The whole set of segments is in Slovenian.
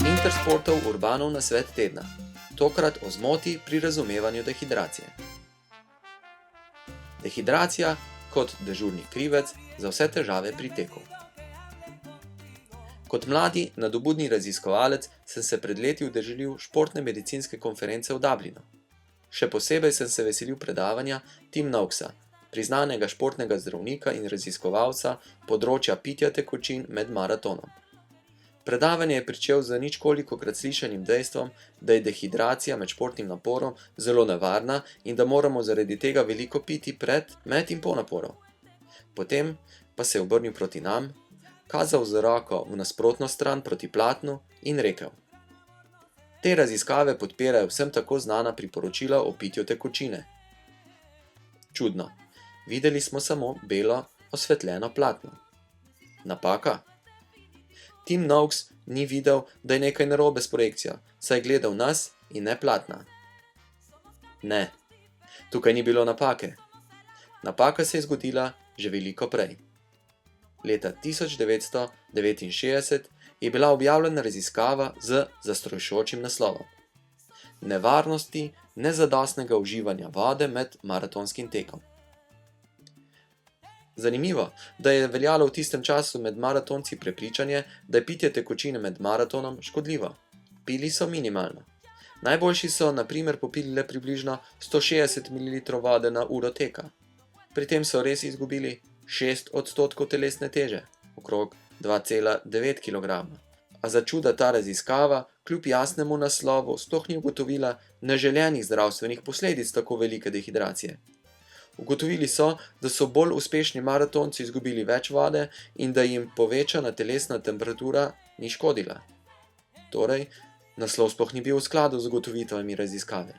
Intersportov Urbanov nasvet tedna. Tokrat o zmoti pri razumevanju dehidracije. Dehidracija kot dežurni krivec za vse težave pri teku. Kot mladi, nadobudni raziskovalec sem se pred leti udeležil športne medicinske konference v Dublinu. Še posebej sem se veselil predavanja Tim Noakesa, priznanega športnega zdravnika in raziskovalca področja pitja tekočin med maratonom. Predavanje je pričel z ničkolikokrat slišanim dejstvom, da je dehidracija med športnim naporom zelo nevarna in da moramo zaradi tega veliko piti pred, med in po naporu. Potem pa se je obrnil proti nam, kazal z roko v nasprotno stran proti platnu in rekel: Te raziskave podpirajo vsem tako znana priporočila o pitju tekočine. Čudno, videli smo samo belo, osvetljeno platno. Napaka? Tim Noakes ni videl, da je nekaj narobe s projekcijo, saj je gledal nas in ne platna. Ne, tukaj ni bilo napake. Napaka se je zgodila že veliko prej. Leta 1969 je bila objavljena raziskava z zastrašujočim naslovom: Nevarnosti nezadostnega uživanja vode med maratonskim tekom. Zanimivo, da je veljalo v tistem času med maratonci prepričanje, da je pitje tekočine med maratonom škodljivo. Pili so minimalno. Najboljši so na primer popili le približno 160 ml vode na uro teka. Pri tem so res izgubili 6% telesne teže, okrog 2,9 kg. A za čuda ta raziskava, kljub jasnemu naslovu, sploh ni ugotovila neželenih zdravstvenih posledic tako velike dehidracije. Ugotovili so, da so bolj uspešni maratonci izgubili več vode in da jim povečana telesna temperatura ni škodila. Torej, naslov sploh ni bil v skladu z ugotovitvami raziskave.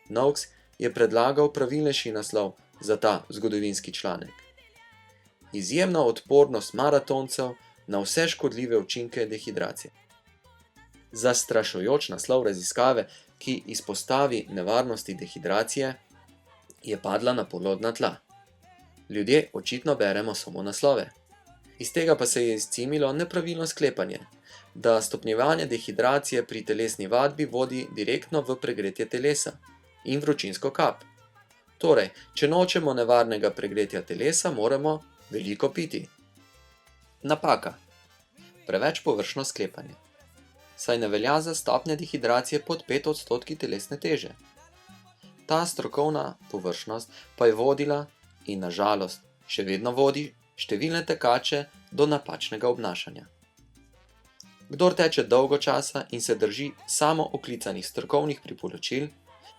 Noakes je predlagal pravilnejši naslov za ta zgodovinski članek: Izjemna odpornost maratoncev na vse škodljive učinke dehidracije. Zastrašujoč naslov raziskave, ki izpostavi nevarnosti dehidracije, je padla na plodna tla. Ljudje očitno beremo samo naslove. Iz tega pa se je izcimilo nepravilno sklepanje, da stopnjevanje dehidracije pri telesni vadbi vodi direktno v pregretje telesa in vročinsko kap. Torej, če nočemo nevarnega pregretja telesa, moramo veliko piti. Napaka. Preveč površno sklepanje. Saj ne velja za stopnje dehidracije pod 5% telesne teže. Ta strokovna površnost pa je vodila in na žalost še vedno vodi številne tekače do napačnega obnašanja. Kdor teče dolgo časa in se drži samo oklicanih strokovnih priporočil,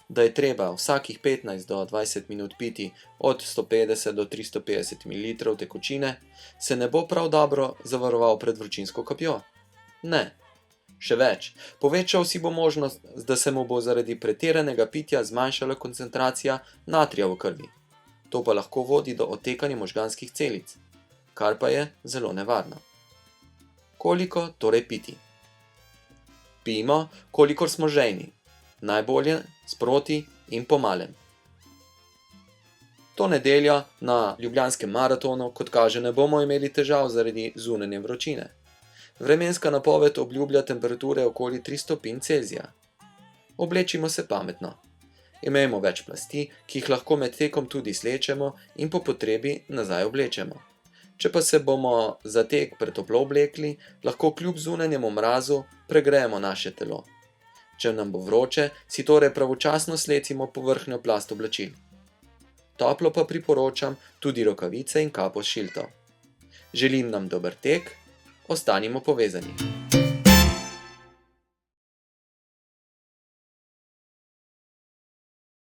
da je treba vsakih 15 do 20 minut piti od 150 do 350 ml tekočine, se ne bo prav dobro zavaroval pred vročinsko kapjo. Ne. Še več, povečal si bo možnost, da se mu bo zaradi pretiranega pitja zmanjšala koncentracija natrija v krvi. To pa lahko vodi do odtekanja možganskih celic, kar pa je zelo nevarno. Koliko torej piti? Pijmo, kolikor smo žejni. Najbolje sproti in po malem. To nedeljo na Ljubljanskem maratonu, kot kaže, ne bomo imeli težav zaradi zunanje vročine. Vremenska napoved obljublja temperature okoli 3 stopinj Celzija. Oblečimo se pametno. Imejmo več plasti, ki jih lahko med tekom tudi slečemo in po potrebi nazaj oblečemo. Če pa se bomo za tek pretoplo oblekli, lahko kljub zunanjemu mrazu pregrejemo naše telo. Če nam bo vroče, si torej pravočasno slecimo povrhnjo plast oblačil. Toplo pa priporočam tudi rokavice in kapo s šilto. Želim nam dober tek, ostanimo povezani.